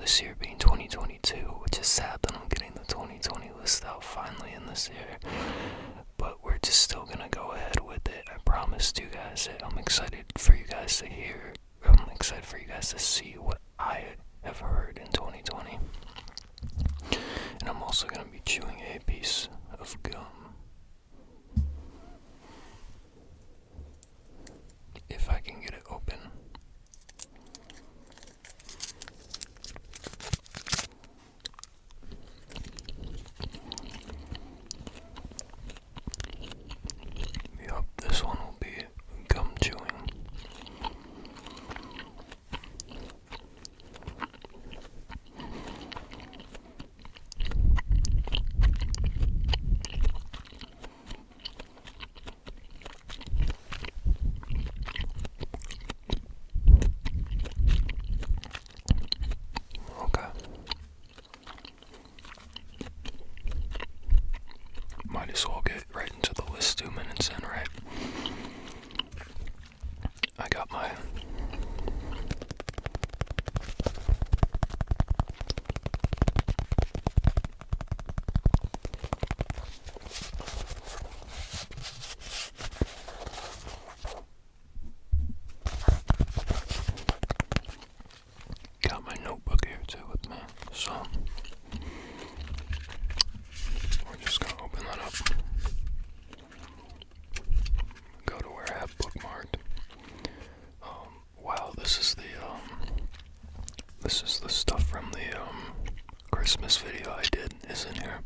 this year being 2022, which is sad that I'm getting the 2020 list out finally in this year. But we're just still gonna go ahead with it. I promised you guys it. I'm excited for you guys to hear. I'm excited for you guys to see what I have heard in 2020. And I'm also gonna be chewing a piece of gum. If I can get it open. Yup, this one will be gum chewing. Might as well get right into the list 2 minutes in, right? I got my notebook here too with me, so we're just gonna open that up. Go to where I have bookmarked. Wow, this is the stuff from the Christmas video I did is in here.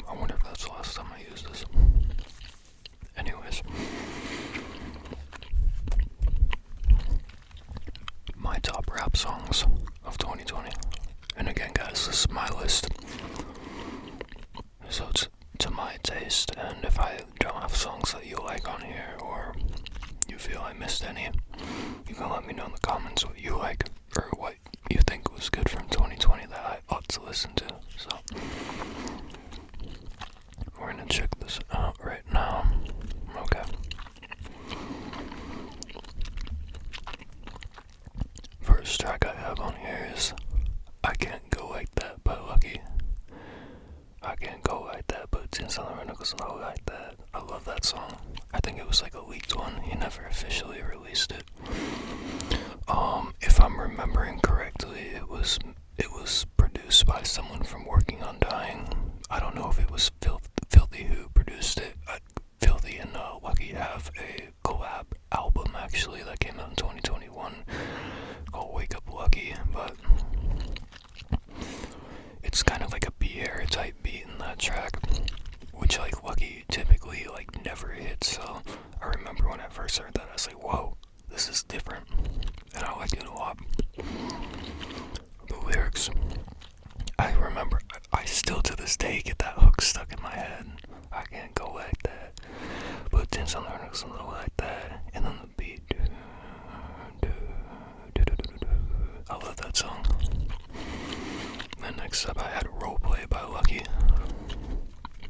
I wonder if that's the last time I used this. Anyways, my top rap songs of 2020. And again, guys, this is my list. So it's to my taste, and if I don't have songs that you like on here, or you feel I missed any, you can let me know in the comments what you like, or what you think was good from 2020 that I ought to listen to. So, we're gonna check this out right now. Okay. First track I have on here is I Can't Go Like That by Lucki. I can't go like that, but since Electronica know like that. I love that song. I think it was like a leaked one. He never officially released it. If I'm remembering correctly, it was produced by someone from Working on Dying. I don't know if it was Filthy who produced it. Filthy and Lucki have a collab album actually that came out in 2021 called Wake Up Lucki, but it's kind of like a Pierre type beat in that track, which like Lucki typically like never hits. So I remember when I first heard that, I was like, whoa, this is different, and I like it a lot. The lyrics, I remember, I still to this day get that hook stuck in my head. I can't go like that, but then something like that, and then the beat. I love that song. Then next up I had Roleplay by Lucki.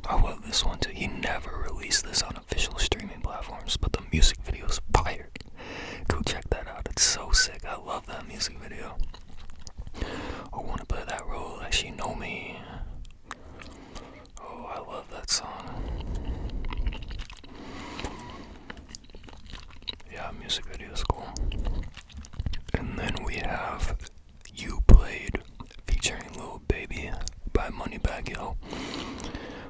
I love this one too. He never released this on official streaming platforms, but the music video is fire. Go check that out. It's so sick. I love that music video. I wanna play that role like she know me. Oh, I love that song. Yeah, music video is cool. And then we have You Played featuring Lil Baby by Moneybagg, yo.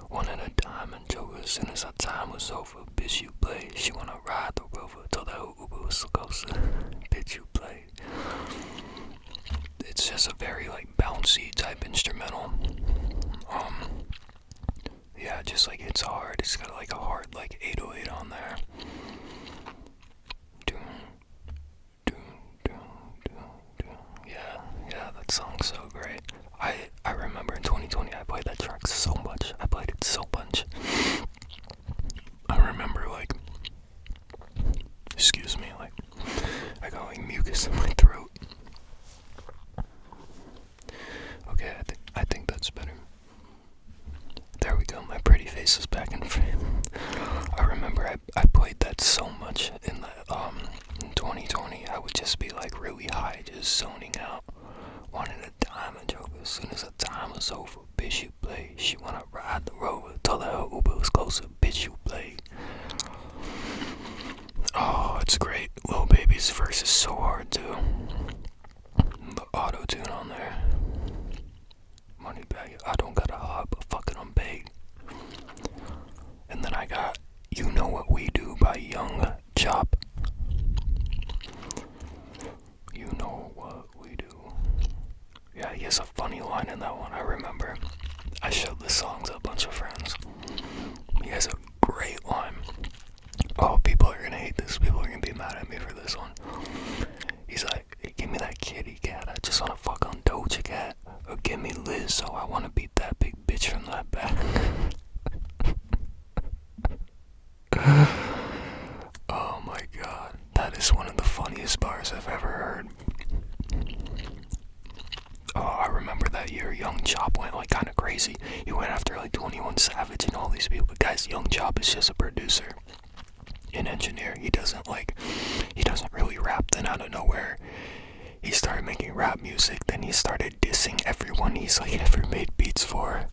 One at a time until as soon as our time was over. Bitch, you played. She wanna ride the rover. Told that Uber was so close. Bitch, you played. It's just a very like bouncy type instrumental. Yeah, just like it's hard. It's got like a hard like 808 on there. Yeah, that song's so great. I remember in 2020 I played that track so much. I played it so much. I remember like, excuse me, like I got like mucus in my throat. Okay, I think that's better. There we go, my pretty face is back in frame. I remember I played that so much in 2020. I would just be like really high, just zoning out As soon as the time was over, bitch, you play. She wanna ride the rover. Told her Uber was closer, bitch, you play. Oh, it's great. Lil Baby's verse is so hard too. The auto-tune on there. Moneybagg, I don't got a heart, but fucking I'm big. And then I got You Know What We Do by Young Chop. You know what we do. Yeah, he has a funny line in that one, I remember. I showed this song to a bunch of friends. He has a great line. Oh, people are gonna hate this. People are gonna be mad at me for this one. He's like, hey, give me that kitty cat. I just wanna fuck on Doja Cat. Or give me Liz, so I wanna beat that big bitch from that back. Oh my god. That is one of the funniest bars I've ever heard. Oh, I remember that year Young Chop went like kinda crazy. He went after like 21 Savage and all these people. But guys, Young Chop is just a producer. An engineer. He doesn't really rap. Then out of nowhere he started making rap music. Then he started dissing everyone he's like ever made beats for.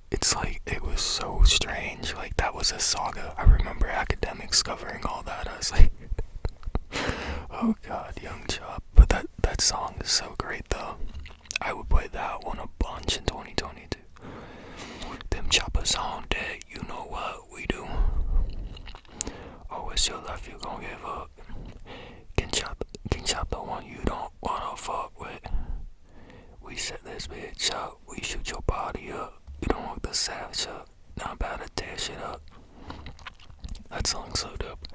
It's like, it was so strange. Like, that was a saga. I remember academics covering all that. I was like, oh god, Young Chop. But that song is so great though. I would play that one a bunch in 2022. Them choppers on deck, you know what we do. Oh, it's your life you gon' give up. King Chop the one you don't wanna fuck with. We set this bitch up, we shoot your body up. You don't want the savage up, now I'm about to tear shit up. That song's so dope.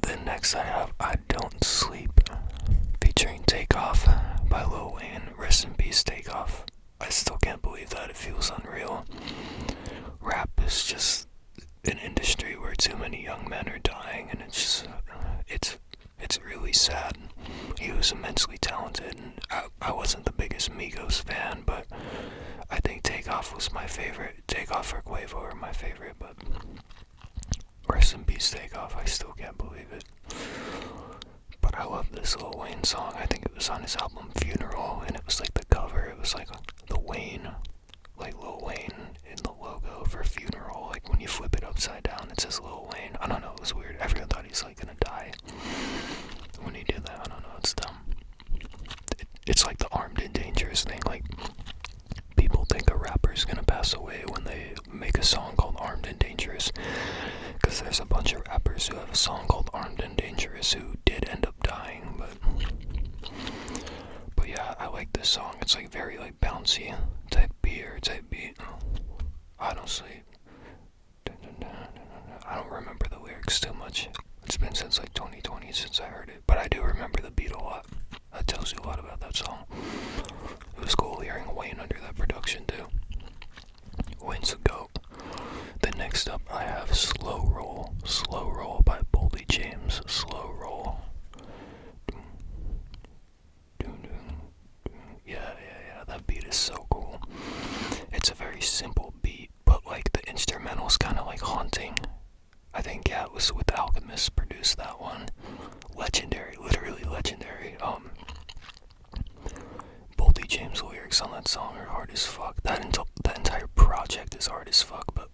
Then next I have I Don't Sleep, featuring Takeoff by Lil Wayne. Rest in peace, Takeoff. I still can't believe that. It feels unreal. Rap is just an industry where too many young men are dying, and it's really sad. He was immensely talented, and I wasn't the biggest Migos fan, but I think Takeoff was my favorite. Takeoff or Quavo are my favorite, but rest in peace, Takeoff. I still can't believe it. But I love this Lil Wayne song. I think it was on his album Funeral, and it was like the cover. It was like the Wayne, like Lil Wayne in the logo for Funeral. Like when you flip it upside down, it says Lil Wayne. I don't know, it was weird. Everyone thought he's like gonna die when he did that. I don't know, it's dumb. It's like the Armed and Dangerous thing. Like, people think a rapper's gonna pass away when they make a song called Armed and Dangerous, because there's a bunch of rappers who have a song called Armed and Dangerous who did end up dying. But yeah, I like this song. It's like very like bouncy type beat or type beat. I don't sleep. I don't remember the lyrics too much. It's been since like 2020 since I heard it, but I do remember the beat a lot. That tells you a lot about that song. It was cool hearing Wayne under that production too. Wayne's a goat. Then next up I have Slow Roll by Boldy James. Slow Roll. Yeah, that beat is so cool. It's a very simple beat, but like the instrumental's kind of like haunting. I think, yeah, it was with Alchemist produced that one. Legendary, literally legendary. Boldy James' lyrics on that song are hard as fuck. That entire project is hard as fuck, but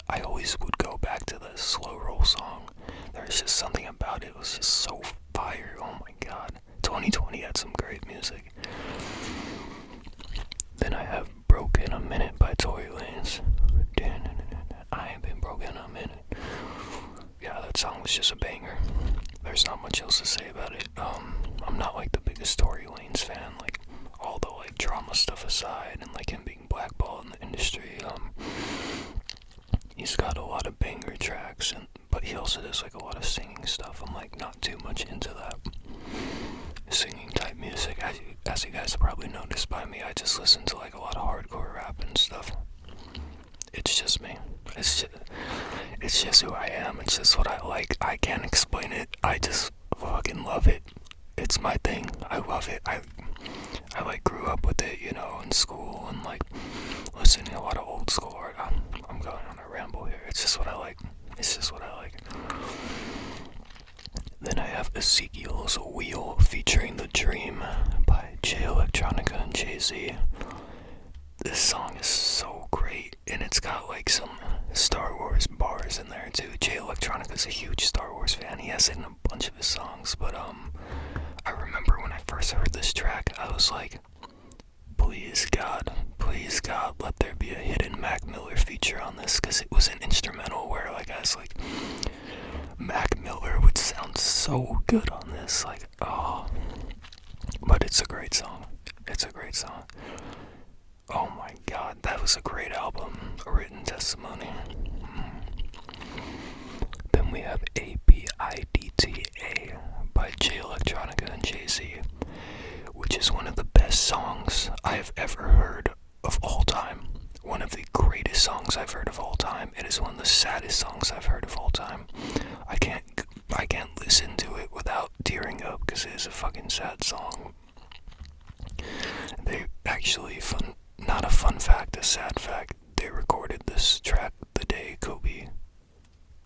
I always would go back to the Slow Roll song. There's just something about it. It was just so fire. Oh my god. 2020 had some great music. Then I have Broke in a Minute by Tory Lanez. I ain't been broke in a minute. Yeah, that song was just a banger. There's not much else to say about it. I'm not like the biggest Tory Lanez fan, like all the like drama stuff aside and like him being blackballed in the industry. He's got a lot of banger tracks, but he also does like a lot of singing stuff. I'm like not too much into that singing type music. As you guys probably noticed by me, I just listen to like a lot of hardcore rap and stuff. It's just me. It's just who I am. It's just what I like. I can't explain it. I just fucking love it. It's my thing. I love it. I like grew up with it, you know, in school and like listening to a lot of old school art. I'm going on a ramble here. It's just what I like. It's just what I like. Then I have Ezekiel's Wheel featuring The Dream by Electronica and Jay-Z. This song is so great, and it's got like some Star Wars bars in there too. Electronica's a huge Star Wars fan. He has it in a bunch of his songs, but I remember when I first heard this track, I was like, please God, let there be a hidden Mac Miller feature on this, because it was an instrumental where like I was like, Mac Miller would sound so good on this, like, oh. But it's a great song. It's a great song. Oh my God, that was a great album, A Written Testimony. Then we have A.P.I.D.T.A by Electronica and Jay-Z, which is one of the best songs I have ever heard of all time. One of the greatest songs I've heard of all time. It is one of the saddest songs I've heard of all time. I can't listen to it without tearing up because it is a fucking sad song. They actually, not a fun fact, a sad fact, they recorded this track the day Kobe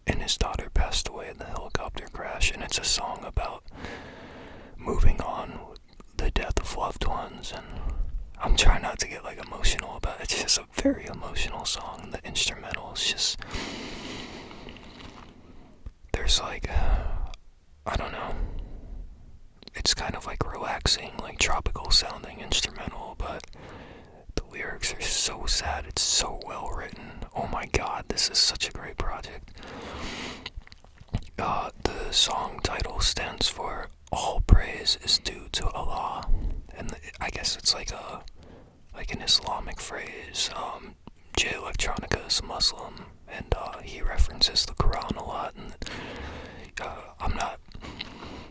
and his daughter passed away in the helicopter crash, and it's a song about moving on with the death of loved ones, and I'm trying not to get like emotional about it. It's just a very emotional song. The instrumental is just, there's like, I don't know, it's kind of like relaxing, like tropical sounding instrumental, but the lyrics are so sad. It's so well written. Oh my God, this is such a great project. The song title stands for All Praise is Due to Allah, and I guess it's like an Islamic phrase. Electronica is Muslim, and he references the Quran a lot, and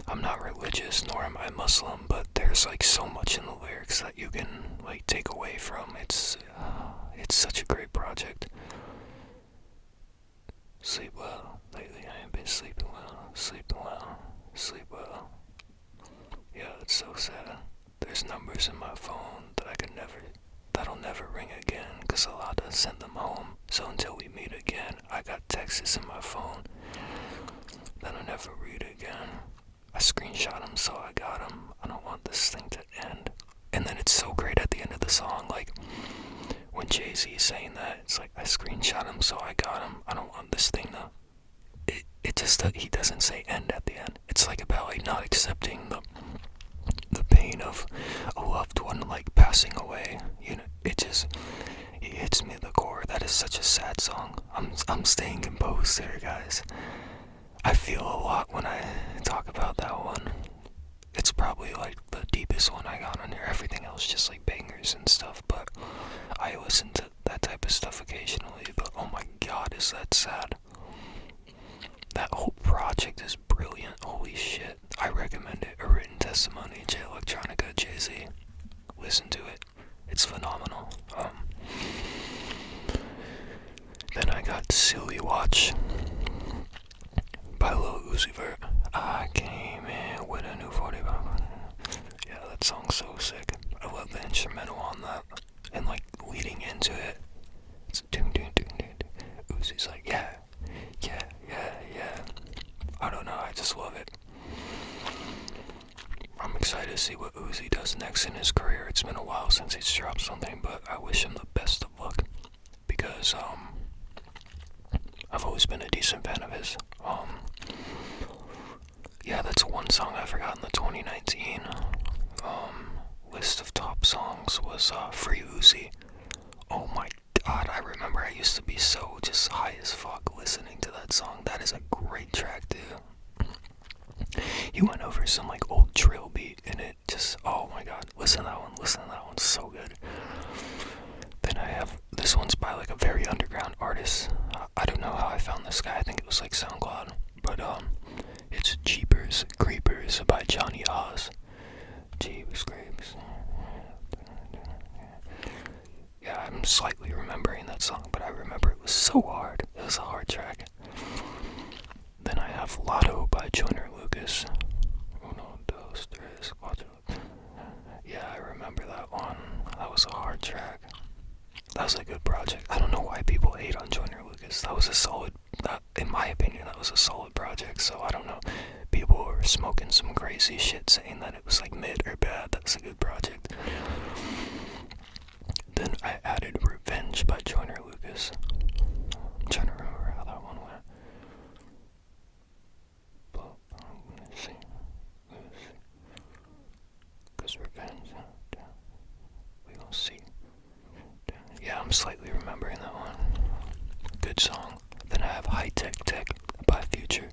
I'm not religious, nor am I Muslim, but there's like so much in the lyrics that you can like take away from. It's such a great project. Sleep well. Lately I ain't been sleeping well. Sleeping well. Sleep well. Yeah, it's so sad. There's numbers in my phone that'll never ring again, cause Lotto sent them home. So until we meet again, I got texts in my phone that I'll never read again. I screenshot them, so I got them. I don't want this thing to end. And then it's so great at the end of the song, like when Jay-Z is saying that, it's like, I screenshot him, so I got him. I don't want this thing to. It just, he doesn't say end at the end. It's like about like not accepting the pain of a loved one like passing away. You know, it hits me at the core. That is such a sad song. I'm staying composed there, guys. I feel a lot when I talk about that one. It's probably like the deepest one I got on here. Everything else just like bangers and stuff, but I listen to that type of stuff occasionally. But oh my God, is that sad. That whole project is brilliant. Holy shit. I recommend it. A Written Testimony, Electronica, Jay-Z. Listen to it. It's phenomenal. Then I got Silly Watch by Lil Uzi Vert. I came in with a new 45. Yeah, that song's so sick. I love the instrumental on that. And like leading into it, it's doom doom doom doom doom. Uzi's like, yeah. I don't know, I just love it. I'm excited to see what Uzi does next in his career. It's been a while since he's dropped something, but I wish him the best of luck, because I've always been a decent fan of his. Yeah, that's one song I forgot in the 2019 list of top songs was Free Uzi. Oh my God, I remember I used to be so just high as fuck listening to that song. That is a great track too. He went over some like old drill beat and it just, oh my God, listen to that one, so good. Then I have, this one's by like a very underground artist. I don't know how I found this guy, I think it was like SoundCloud, but it's Jeepers Creepers by Johnny Oz. Jeepers Creepers. Yeah, I'm slightly remembering that song, but I remember it was so hard. It was a hard track. Then I have Lotto by Joyner Lucas. Uno, dos, tres, cuatro. Yeah, I remember that one. That was a hard track. That was a good project. I don't know why people hate on Joyner Lucas. That was a solid, in my opinion, that was a solid project. So I don't know. People were smoking some crazy shit saying that it was like mid or bad. That was a good project. Then I added Revenge by Joyner Lucas. I'm trying to remember how that one went. But let's see. Cause Revenge, we gonna see. Yeah, I'm slightly remembering that one. Good song. Then I have HiTek Tek by Future.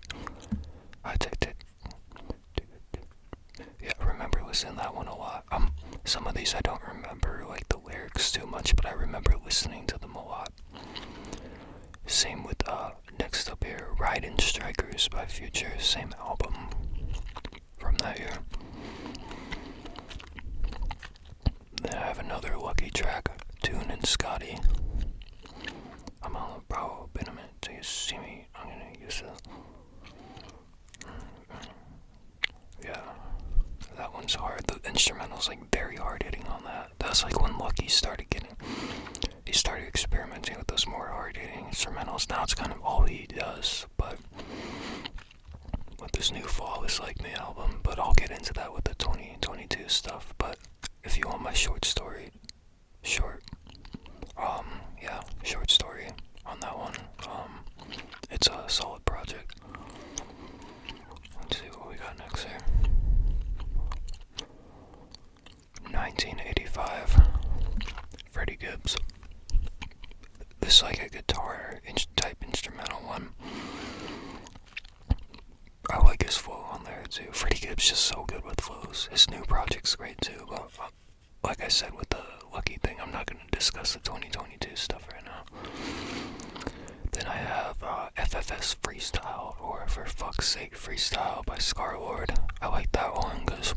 HiTek Tek. Yeah, I remember listening to that one a lot. Some of these I don't remember like the lyrics too much, but I remember listening to them a lot. Same with next up here, Ridin Strikers by Future, same album from that year. Then I have another Lucki track, Tune and Scotty. I'm on, bro, been a minute till you see me. I'm gonna use it. Yeah, that one's hard. The instrumental's like very hard hitting on that. That's like when Lucki started experimenting with those more hard hitting instrumentals. Now it's kind of all he does, but with this new Flawless Like Me album, but I'll get into that with the 2022 stuff. But if you want my short story on that one, it's a solid project. Let's see what we got next here. 1985, Freddie Gibbs. This is like a guitar type instrumental one. I like his flow on there too. Freddie Gibbs just so good with flows. His new project's great too, but like I said with the Lucki thing, I'm not going to discuss the 2022 stuff right now. Then I have FFS Freestyle, or For Fuck's Sake Freestyle by Scarlxrd. I like that one because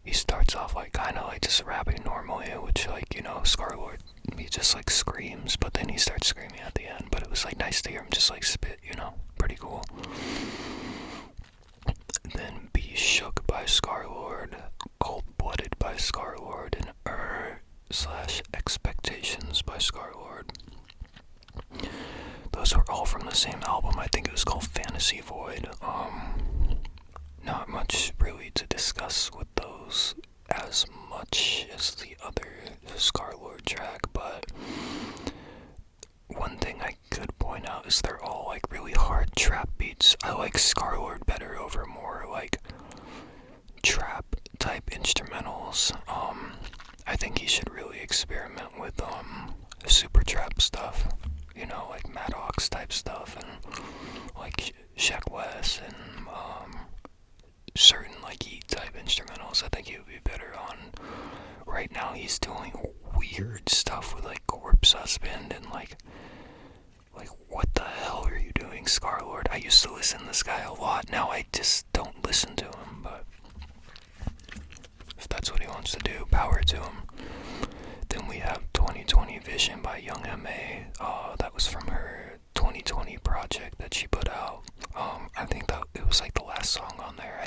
he starts off like kind of like just rapping normally, which like, you know, Scarlxrd, he just like screams, but then he starts screaming at the end. But it was like nice to hear him just like spit, you know, pretty cool. Then Be Shook by Scarlxrd, Cold Blooded by Scarlxrd, and Expectatixns by Scarlxrd. Those were all from the same album. I think it was called Fantasy Void. Not much really to discuss with those as much as the other Scarlxrd track, but one thing I could point out is they're all like really hard trap beats. I like Scarlxrd better over more like trap type instrumentals. I think he should really experiment with super trap stuff, you know, like Maddox type stuff, and like Shxxk and certain like E type instrumentals. I think he would be better on. Right now he's doing weird stuff with like Corpse Husband and like what the hell are you doing, Scarlxrd? I used to listen to this guy a lot. Now I just don't listen to him, but if that's what he wants to do, power to him. Then we have 2020 Vision by Young M.A. That was from her 2020 project that she put out. I think that it was like the last song on there.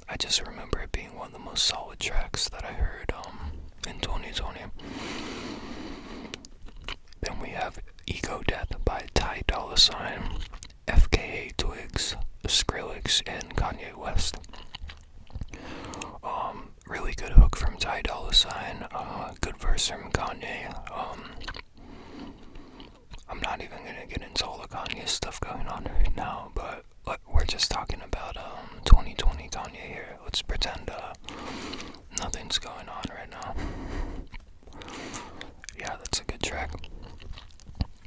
I just remember it being one of the most solid tracks that I heard in 2020. Then we have Ego Death by Dolla, FKA Twigs, Skrillex, and Kanye West. Really good hook from Dolla, good verse from Kanye. I'm not even gonna get into all the Kanye stuff going on right now, but we're just talking about 2020 Kanye here. Let's pretend nothing's going on right now. Yeah, that's a good track.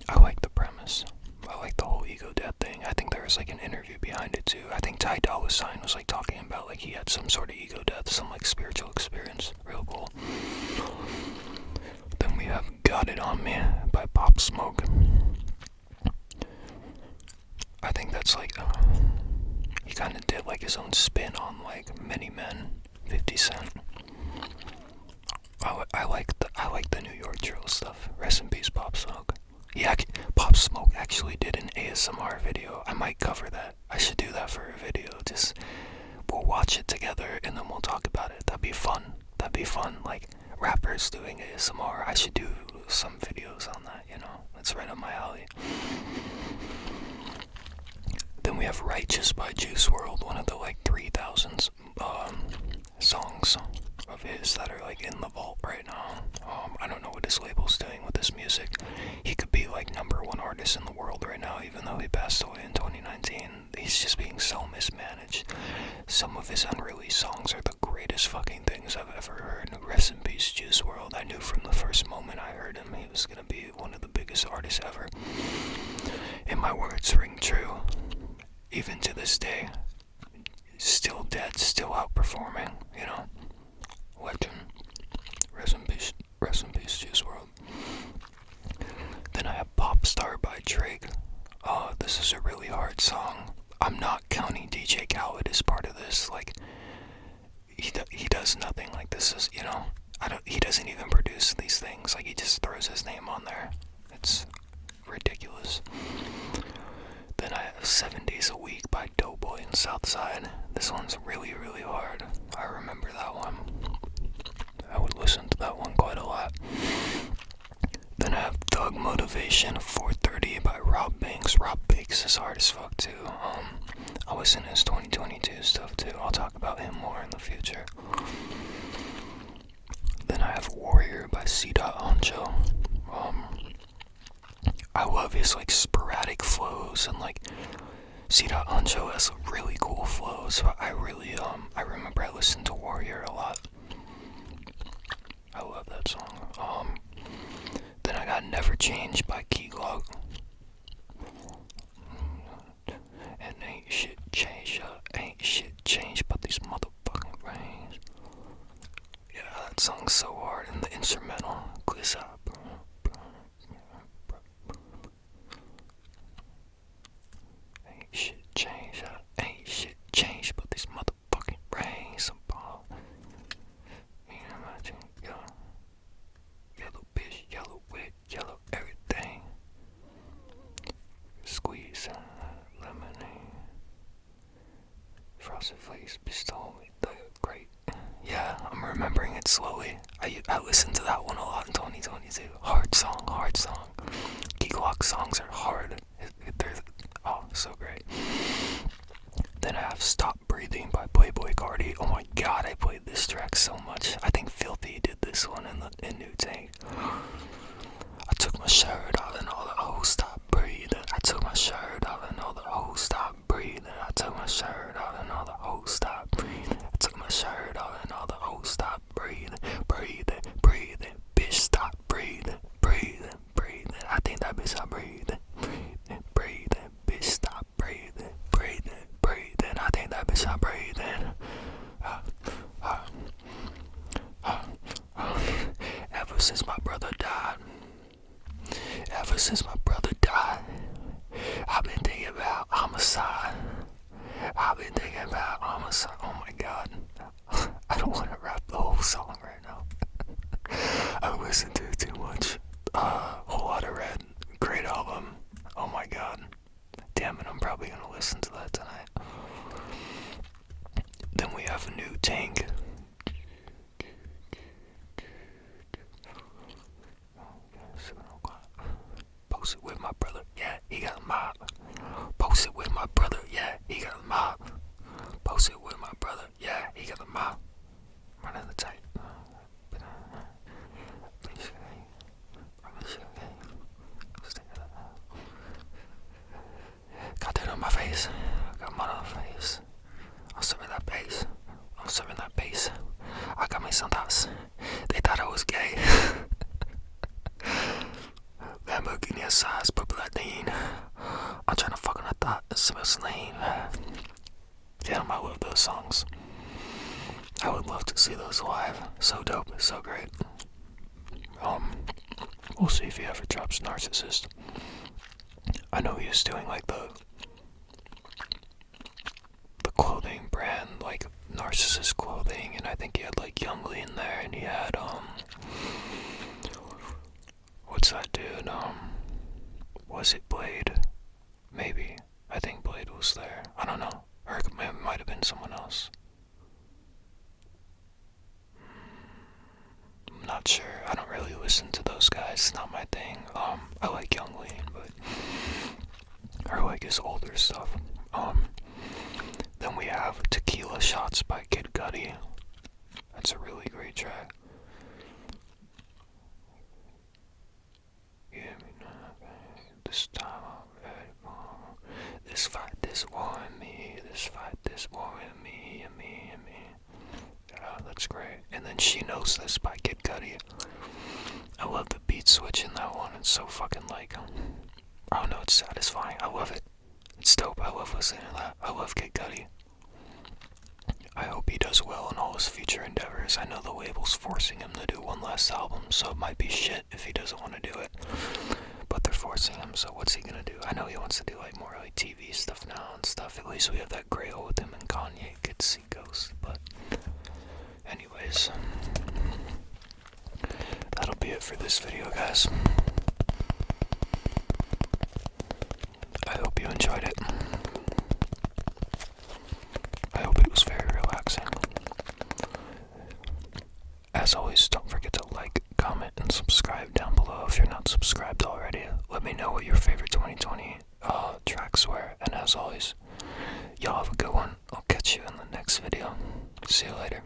I like the premise. I like the whole Ego Death thing. I think there was like an interview behind it too. I think Dolla was like talking about like he had some sort of ego death, some like spiritual experience. Real cool. Then we have Got It On Me by Pop Smoke. I think that's like he kind of did like his own spin on like Many Men, 50 Cent. I like the New York drill stuff. Rest in peace, Pop Smoke. Yeah, Pop Smoke actually did an ASMR video. I might cover that. I should do that for a video. Just we'll watch it together and then we'll talk about it. That'd be fun. Like rappers doing ASMR. I should do some videos on that. You know, that's right up my alley. Then we we have Righteous by Juice WRLD, one of the like 3,000 songs of his that are like in the vault right now. I don't know what his label's doing with this music. He could be like #1 artist in the world right now, even though he passed away in 2019. He's just being so mismanaged. Some of his unreleased songs are the greatest fucking things I've ever heard. Rest in peace, Juice WRLD. I knew from the first moment I heard him he was gonna be one of the biggest artists ever. And my words ring true. Even to this day. Still dead, still outperforming, you know. Legend. Rest in peace, Juice WRLD. Then I have Pop Star by Drake. This is a really hard song. I'm not counting DJ Khaled as part of this. Like, he does nothing. Like, this is, you know, he doesn't even produce these things. Like, he just throws his name on there. It's ridiculous. Then I have 7 Days a Week by Doughboy and Southside. This one's really, really hard. I remember that one. I would listen to that one quite a lot. Then I have Thug Motivation 430 by Rob Banks. Rob Banks is hard as fuck too. I was in his 2022 stuff too. I'll talk about him more in the future. Then I have Warrior by C.Honcho. I love his like sporadic flows, and like C.Honcho has really cool flows. So I really I remember I listened to Warrior a lot. I love that song. Then I got Never Change by Glock. And ain't shit changed but these motherfucking brains. Yeah, that song's so hard, and the instrumental. Quiz up. Ain't shit changed but these motherfucking brains. Yellow bitch, yellow wit, yellow everything. Squeeze lemonade. Frosted Flakes, bitch told me the great. Yeah, I'm remembering it slowly. I listened to that one a lot in 2022. Hard song. Glock songs are hard. They're so great. Then I have Stop Breathing by Playboi Carti. Oh my god, I played this track so much. I think Filthy did this one in New Tank. I took my shirt off and all the hoes stopped breathing. I took my shirt off and all the hoes stopped breathing. I took my shirt off and all the hoes stopped breathing. I took my shirt off and all the hoes stopped breathing. Breathing. Bitch, stop breathing. I think that bitch stop breathing. Bitch, stop breathing. I think that bitch stop breathing. Ever since my brother died, I've been thinking about homicide. Oh my god. I don't want to rap the whole song right now. I listened to it too much. Whole Lot of Red. Great album. Oh my god. Damn it, I'm probably gonna listen to that tonight. Then we have a New Tank. Post it with my brother, yeah, he got a mob. Post it with my brother, yeah, he got a mob. Post it with my brother, yeah, he got a mob. Running the tight. Got that on my face. Got mud on my face. I'm serving that bass. I got me some thoughts. They thought I was gay. Lamborghini size, purple Latine. I'm trying to fuck on a thought. It smells lame. Damn, I love those songs. I would love to see those live. So dope, so great. We'll see if he ever drops Narcissist. I know he was doing like the clothing brand, like Narcissist clothing, and I think he had like Youngly in there, and he had what's that dude? Was it Blade? Maybe. I think Blade was there. I don't know. Or it might have been someone else. I'm not sure. I don't really listen to those guys. It's not my thing. I like Youngly, but I like his older stuff. this war in me, fight this war in me, and me, and me. Yeah, that's great. And then She Knows This by Kid Cudi. I love the beat switch in that one. It's so fucking like, I don't know, it's satisfying. I love it. It's dope. I love listening to that. I love Kid Cudi. I hope he does well in all his future endeavors. I know the label's forcing him to do one last album, so it might be shit if he doesn't want to do it. But they're forcing him, so what's he gonna do? I know he wants to do like more like TV stuff now and stuff. At least we have that grail with him and Kanye. Could see Ghost, but anyways, that'll be it for this video, guys. I hope you enjoyed it. I hope it was very relaxing. As always, don't forget to like, comment, and subscribe down below if you're not subscribed already. Let me know what your favorite 2020 tracks were, and as always, y'all have a good one. I'll catch you in the next video. See you later.